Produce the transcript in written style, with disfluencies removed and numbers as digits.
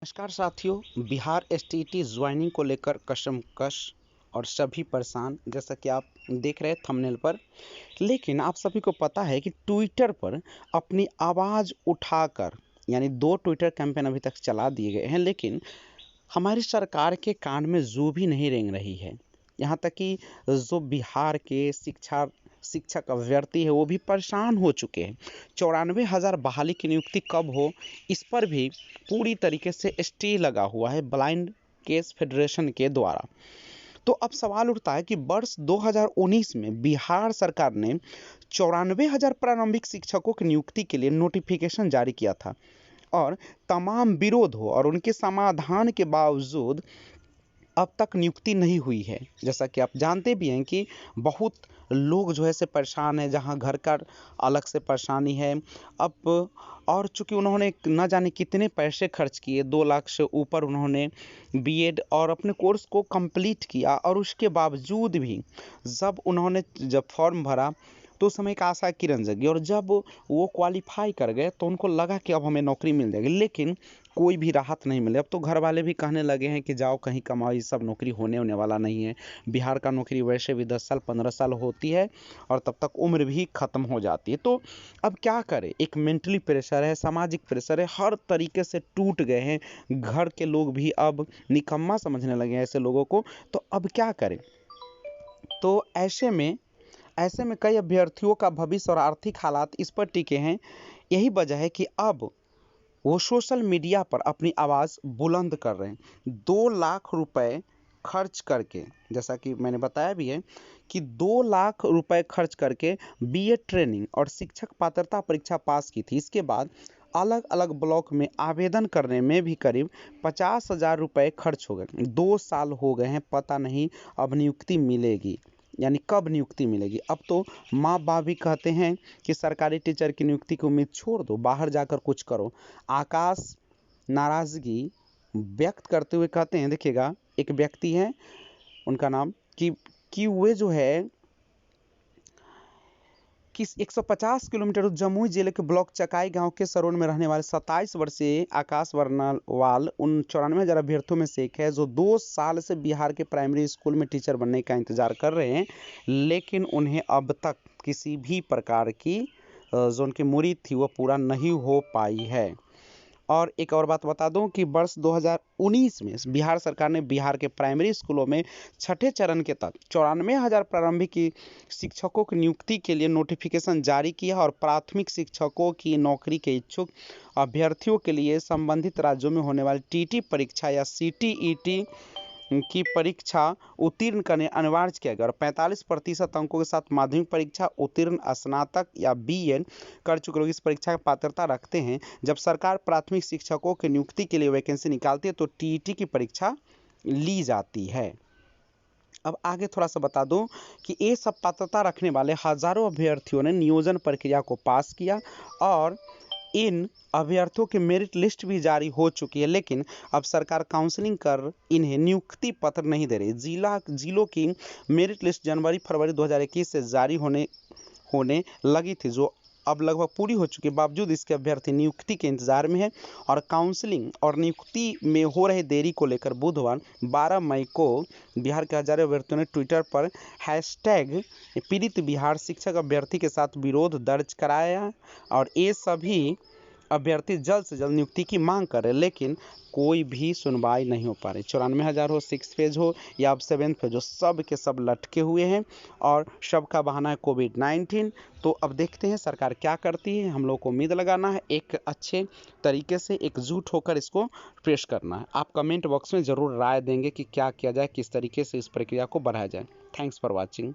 नमस्कार साथियों, Bihar STET joining को लेकर कशमकश और सभी परेशान, जैसा कि आप देख रहे हैं थंबनेल पर। लेकिन आप सभी को पता है कि ट्विटर पर अपनी आवाज़ उठाकर यानी 2 ट्विटर कैंपेन अभी तक चला दिए गए हैं, लेकिन हमारी सरकार के कान में जू भी नहीं रेंग रही है। यहाँ तक कि जो बिहार के शिक्षक अभ्यर्थी है वो भी परेशान हो चुके हैं। 94,000 बहाली की नियुक्ति कब हो, इस पर भी पूरी तरीके से स्टे लगा हुआ है ब्लाइंड केस फेडरेशन के द्वारा। तो अब सवाल उठता है कि वर्ष 2019 में बिहार सरकार ने 94,000 प्रारंभिक शिक्षकों की नियुक्ति के लिए नोटिफिकेशन जारी किया था और तमाम विरोध हो और उनके समाधान के बावजूद अब तक नियुक्ति नहीं हुई है। जैसा कि आप जानते भी हैं कि बहुत लोग जो है से परेशान हैं, जहां घर का अलग से परेशानी है। अब और चूंकि उन्होंने न जाने कितने पैसे खर्च किए, 2 लाख से ऊपर उन्होंने बीएड और अपने कोर्स को कंप्लीट किया, और उसके बावजूद भी जब फॉर्म भरा तो उस समय एक आशा किरण जगी, और जब वो क्वालिफाई कर गए तो उनको लगा कि अब हमें नौकरी मिल जाएगी, लेकिन कोई भी राहत नहीं मिले। अब तो घर वाले भी कहने लगे हैं कि जाओ कहीं कमाओ, ये सब नौकरी होने वाला नहीं है। बिहार का नौकरी वैसे भी 10 साल 15 साल होती है और तब तक उम्र भी ख़त्म हो जाती है। तो अब क्या करें, एक मेंटली प्रेशर है, सामाजिक प्रेशर है, हर तरीके से टूट गए हैं। घर के लोग भी अब निकम्मा समझने लगे हैं ऐसे लोगों को। तो अब क्या करें? तो ऐसे में कई अभ्यर्थियों का भविष्य और आर्थिक हालात इस पर टिके हैं। यही वजह है कि अब वो सोशल मीडिया पर अपनी आवाज़ बुलंद कर रहे हैं। 2 लाख रुपए खर्च करके, जैसा कि मैंने बताया भी है कि 2 लाख रुपए खर्च करके बीएड ट्रेनिंग और शिक्षक पात्रता परीक्षा पास की थी। इसके बाद अलग अलग ब्लॉक में आवेदन करने में भी करीब 50,000 रुपये खर्च हो गए। 2 साल हो गए हैं, पता नहीं अब नियुक्ति मिलेगी, यानी कब नियुक्ति मिलेगी। अब तो माँ बाप भी कहते हैं कि सरकारी टीचर की नियुक्ति की उम्मीद छोड़ दो, बाहर जाकर कुछ करो। आकाश नाराज़गी व्यक्त करते हुए कहते हैं, देखिएगा एक व्यक्ति है, उनका नाम कि वे जो है कि 150 किलोमीटर जमुई जिले के ब्लॉक चकाई गांव के सरोन में रहने वाले 27 वर्षीय आकाश वर्नावाल उन 94,000 अभ्यर्थियों में से एक है जो 2 साल से बिहार के प्राइमरी स्कूल में टीचर बनने का इंतजार कर रहे हैं, लेकिन उन्हें अब तक किसी भी प्रकार की जो उनकी मुरीद थी वो पूरा नहीं हो पाई है। और एक और बात बता दूं कि वर्ष 2019 में बिहार सरकार ने बिहार के प्राइमरी स्कूलों में छठे चरण के तहत 94,000 प्रारंभिक शिक्षकों की नियुक्ति के लिए नोटिफिकेशन जारी किया और प्राथमिक शिक्षकों की नौकरी के इच्छुक अभ्यर्थियों के लिए संबंधित राज्यों में होने वाली टीटी परीक्षा या सीटीईटी की परीक्षा उत्तीर्ण करने अनिवार्य किया गया और 45% अंकों के साथ माध्यमिक परीक्षा उत्तीर्ण स्नातक या बीएड कर चुके लोग इस परीक्षा की पात्रता रखते हैं। जब सरकार प्राथमिक शिक्षकों की नियुक्ति के लिए वैकेंसी निकालती है तो टीईटी की परीक्षा ली जाती है। अब आगे थोड़ा सा बता दूं कि ये सब पात्रता रखने वाले हजारों अभ्यर्थियों ने नियोजन प्रक्रिया को पास किया और इन अभ्यर्थियों की मेरिट लिस्ट भी जारी हो चुकी है, लेकिन अब सरकार काउंसलिंग कर इन्हें नियुक्ति पत्र नहीं दे रही। जिलों की मेरिट लिस्ट जनवरी फरवरी 2021 से जारी होने लगी थी, जो अब लगभग पूरी हो चुकी है। बावजूद इसके अभ्यर्थी नियुक्ति के इंतजार में है और काउंसलिंग और नियुक्ति में हो रही देरी को लेकर बुधवार 12 मई को बिहार के हजारों अभ्यर्थियों ने ट्विटर पर हैशटैग पीड़ित बिहार शिक्षक अभ्यर्थी के साथ विरोध दर्ज कराया और ये सभी अभ्यर्थी जल्द से जल्द नियुक्ति की मांग कर रहे, लेकिन कोई भी सुनवाई नहीं हो पा रही। 94,000 हो, 6 फेज हो या अब 7 फेज हो, सब के सब लटके हुए हैं और सबका बहाना है कोविड-19। तो अब देखते हैं सरकार क्या करती है। हम लोग को उम्मीद लगाना है, एक अच्छे तरीके से एकजुट होकर इसको पेश करना है। आप कमेंट बॉक्स में ज़रूर राय देंगे कि क्या किया जाए, किस तरीके से इस प्रक्रिया को बढ़ाया जाए। Thanks for watching.